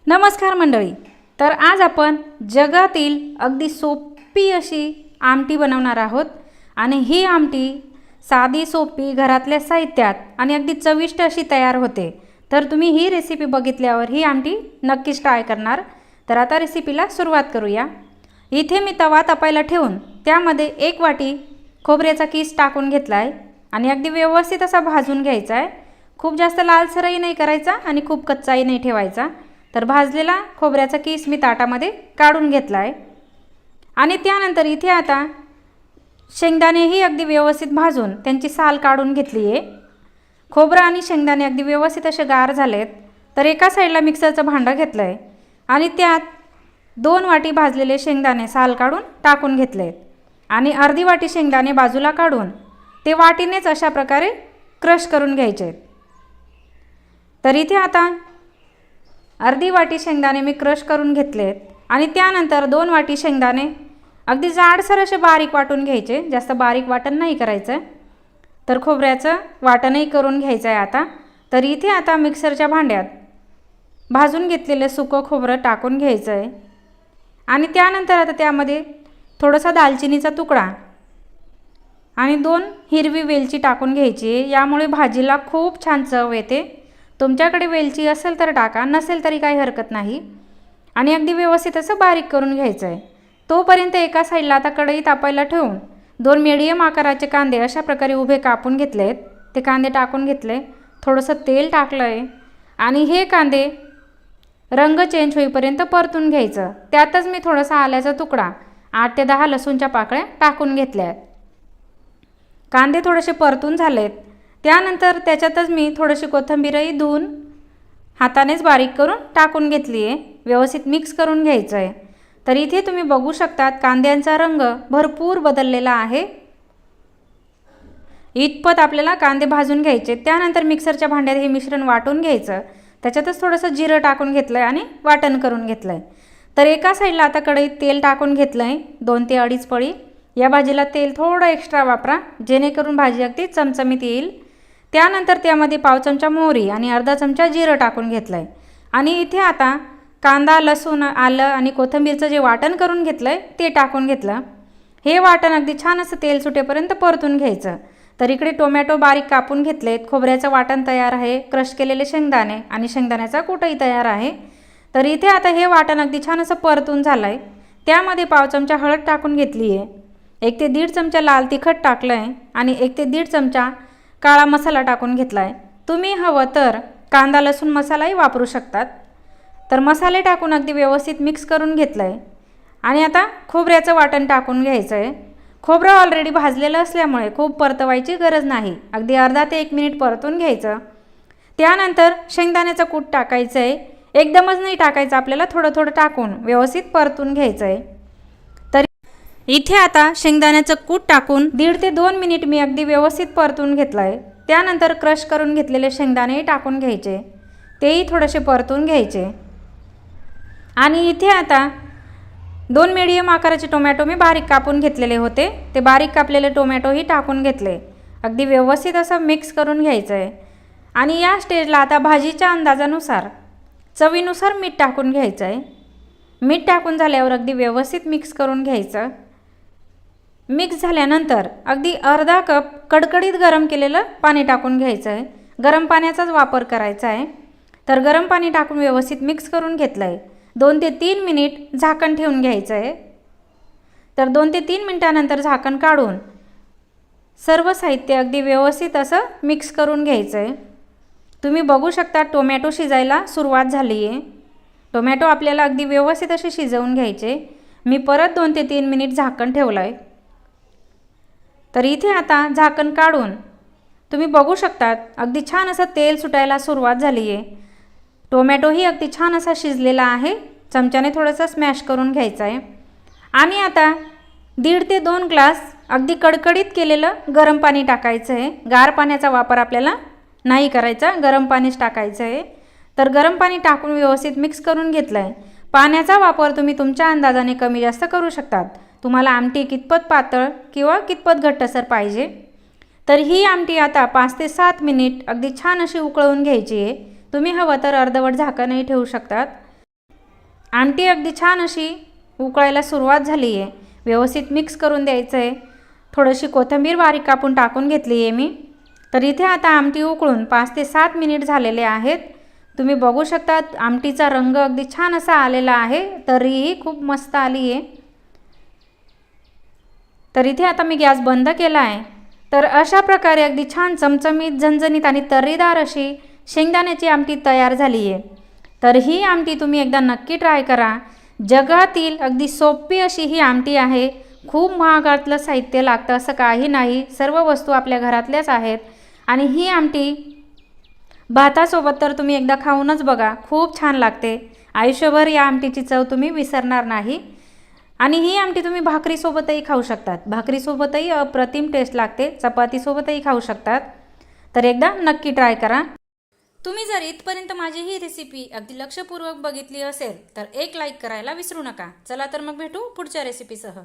नमस्कार मंडळी. तर आज आपण जगातील अगदी सोपी अशी आमटी बनवणार आहोत आणि ही आमटी साधी सोपी घरातल्या साहित्यात आणि अगदी चविष्ट अशी तयार होते. तर तुम्ही ही रेसिपी बघितल्यावर ही आमटी नक्कीच ट्राय करणार. तर आता रेसिपीला सुरुवात करूया. इथे मी तवा तापायला ठेवून त्यामध्ये 1 वाटी खोबऱ्याचा किस टाकून घेतला आहे आणि अगदी व्यवस्थित असा भाजून घ्यायचा आहे. खूप जास्त लालसरही नाही करायचा आणि खूप कच्चाही नाही ठेवायचा. तर भाजलेला खोबऱ्याचा किस मी ताटामध्ये काढून घेतला आहे आणि त्यानंतर इथे आता शेंगदाणेही अगदी व्यवस्थित भाजून त्यांची साल काढून घेतली आहे. खोबरं आणि शेंगदाणे अगदी व्यवस्थित असे गार झालेत. तर एका साईडला मिक्सरचं भांडं घेतलं आहे आणि त्यात 2 वाटी भाजलेले शेंगदाणे साल काढून टाकून घेतले आहेत आणि अर्धी वाटी शेंगदाणे बाजूला काढून ते वाटीनेच अशा प्रकारे क्रश करून घ्यायचे आहेत. तर इथे आता अर्धी वाटी शेंगदाणे मी क्रश करून घेतलेत आणि त्यानंतर 2 वाटी शेंगदाणे अगदी जाडसर असे बारीक वाटून घ्यायचे. जास्त बारीक वाटण नाही करायचं. तर खोबऱ्याचं वाटणही करून घ्यायचं आहे आता. तर इथे आता मिक्सरच्या भांड्यात भाजून घेतलेलं सुकं खोबरं टाकून घ्यायचं आहे आणि त्यानंतर आता त्यामध्ये थोडासा दालचिनीचा तुकडा आणि 2 हिरवी वेलची टाकून घ्यायची. यामुळे भाजीला खूप छान चव येते. तुमच्याकडे वेलची असेल तर टाका, नसेल तरी काही हरकत नाही. आणि अगदी व्यवस्थित असं बारीक करून घ्यायचं आहे. तोपर्यंत एका साईडला आता कढई तापायला ठेवून 2 मीडियम आकाराचे कांदे अशा प्रकारे उभे कापून घेतलेत. ते कांदे टाकून घेतले. थोडंसं तेल टाकलं आहे आणि हे कांदे रंग चेंज होईपर्यंत परतून घ्यायचं. त्यातच मी थोडासा आल्याचा तुकडा 8 ते 10 लसूणच्या पाकळ्या टाकून घेतल्या आहेत. कांदे थोडेसे परतून झालेत. त्यानंतर त्याच्यातच मी थोडीशी कोथिंबीरही धुवून हातानेच बारीक करून टाकून घेतली आहे. व्यवस्थित मिक्स करून घ्यायचं आहे. तर इथे तुम्ही बघू शकतात कांद्यांचा रंग भरपूर बदललेला आहे. इतपत आपल्याला कांदे भाजून घ्यायचे. त्यानंतर मिक्सरच्या भांड्यात हे मिश्रण वाटून घ्यायचं. त्याच्यातच थोडंसं जिरं टाकून घेतलं आहे आणि वाटण करून घेतलं आहे. तर एका साईडला आता कढईत तेल टाकून घेतलं आहे 2 ते 2.5 पळी. या भाजीला तेल थोडं एक्स्ट्रा वापरा जेणेकरून भाजी अगदी चमचमीत येईल. त्यानंतर त्यामध्ये पाव चमचा मोहरी आणि अर्धा चमचा जिरं टाकून घेतलं आहे आणि इथे आता कांदा, लसूण, आलं आणि कोथिंबीरचं जे वाटण करून घेतलं आहे ते टाकून घेतलं. हे वाटण अगदी छान असं तेल सुटेपर्यंत परतून घ्यायचं. तर इकडे टोमॅटो बारीक कापून घेतलेत. खोबऱ्याचं वाटण तयार आहे. क्रश केलेले शेंगदाणे आणि शेंगदाण्याचा कूटही तयार आहे. तर इथे आता हे वाटण अगदी छान असं परतून झालं आहे. त्यामध्ये पाव चमचा हळद टाकून घेतली आहे. 1 ते 1.5 चमचा लाल तिखट टाकलं आहे आणि 1 ते 1.5 चमचा काळा मसाला टाकून घेतला आहे. तुम्ही हवं तर कांदा लसूण मसालाही वापरू शकतात. तर मसाले टाकून अगदी व्यवस्थित मिक्स करून घेतलं आहे आणि आता खोबऱ्याचं वाटण टाकून घ्यायचं आहे. खोबरं ऑलरेडी भाजलेलं असल्यामुळे खूप परतवायची गरज नाही. अगदी अर्धा ते 1 मिनिट परतून घ्यायचं. त्यानंतर शेंगदाण्याचं कूट टाकायचं आहे. एकदमच नाही टाकायचं, आपल्याला थोडं थोडं टाकून व्यवस्थित परतून घ्यायचं आहे. तर इथे आता शेंगदाण्याचं कूट टाकून 1.5 ते 2 मिनिट मी अगदी व्यवस्थित परतून घेतलं आहे. त्यानंतर क्रश करून घेतलेले शेंगदाणेही टाकून घ्यायचे. तेही थोडेसे परतून घ्यायचे आणि इथे आता 2 मीडियम आकाराचे टोमॅटो मी बारीक कापून घेतलेले होते. ते बारीक कापलेले टोमॅटोही टाकून घेतले. अगदी व्यवस्थित असं मिक्स करून घ्यायचं आहे आणि या स्टेजला आता भाजीच्या अंदाजानुसार चवीनुसार मीठ टाकून घ्यायचं आहे. मीठ टाकून झाल्यावर अगदी व्यवस्थित मिक्स करून घ्यायचं. मिक्स झाल्यानंतर अगदी अर्धा कप कडकडीत गरम केलेलं पाणी टाकून घ्यायचं आहे. गरम पाण्याचाच वापर करायचा आहे. तर गरम पाणी टाकून व्यवस्थित मिक्स करून घेतलं आहे. 2 ते 3 मिनिट झाकण ठेवून घ्यायचं आहे. तर 2 ते 3 मिनिटानंतर झाकण काढून सर्व साहित्य अगदी व्यवस्थित असं मिक्स करून घ्यायचं आहे. तुम्ही बघू शकता टोमॅटो शिजायला सुरुवात झाली आहे. टोमॅटो आपल्याला अगदी व्यवस्थित असे शिजवून घ्यायचे. मी परत 2 ते 3 मिनिट झाकण ठेवलं आहे. तर इथे आता झाकण काढून तुम्ही बघू शकतात अगदी छान असं तेल सुटायला सुरुवात झाली आहे. टोमॅटोही अगदी छान असा शिजलेला आहे. चमच्याने थोडंसं स्मॅश करून घ्यायचं आहे आणि आता 1.5 ते 2 ग्लास अगदी कडकडीत केलेलं गरम पाणी टाकायचं आहे. गार पाण्याचा वापर आपल्याला नाही करायचा, गरम पाणीच टाकायचं आहे. तर गरम पाणी टाकून व्यवस्थित मिक्स करून घेतलं आहे. पाण्याचा वापर तुम्ही तुमच्या अंदाजाने कमी जास्त करू शकतात. तुम्हाला आमटी कितपत पातळ किंवा कितपत घट्टसर पाहिजे. तर ही आमटी आता 5 ते 7 मिनिट अगदी छान अशी उकळवून घ्यायची आहे. तुम्ही हवं तर अर्धवट झाकणही ठेवू शकतात. आमटी अगदी छान अशी उकळायला सुरुवात झाली आहे. व्यवस्थित मिक्स करून द्यायचं आहे. थोडीशी कोथिंबीर बारीक कापून टाकून घेतली आहे मी. तर इथे आता आमटी उकळून 5 ते 7 मिनिट झालेले आहेत. तुम्ही बघू शकता आमटीचा रंग अगदी छान असा आलेला आहे. तरीही खूप मस्त आली आहे. तर इथे आता मी गॅस बंद केला आहे. तर अशा प्रकारे अगदी छान चमचमीत, झणझणीत आणि तर्रीदार अशी शेंगदाण्याची आमटी तयार झाली आहे. तर ही आमटी तुम्ही एकदा नक्की ट्राय करा. जगातील अगदी सोपी अशी ही आमटी आहे. खूप महागातलं साहित्य लागतं असं काही नाही. सर्व वस्तू आपल्या घरातल्याच आहेत. आणि ही आमटी भातासोबत तर तुम्ही एकदा खाऊनच बघा, खूप छान लागते. आयुष्यभर या आमटीची चव तुम्ही विसरणार नाही. आणि ही आमटी तुम्ही भाकरीसोबतही खाऊ शकतात. भाकरीसोबतही अप्रतिम टेस्ट लागते. चपातीसोबतही खाऊ शकतात. तर एकदा नक्की ट्राय करा. तुम्ही जर इथपर्यंत माझी ही रेसिपी अगदी लक्षपूर्वक बघितली असेल तर एक लाईक करायला विसरू नका. चला तर मग भेटू पुढच्या रेसिपीसह.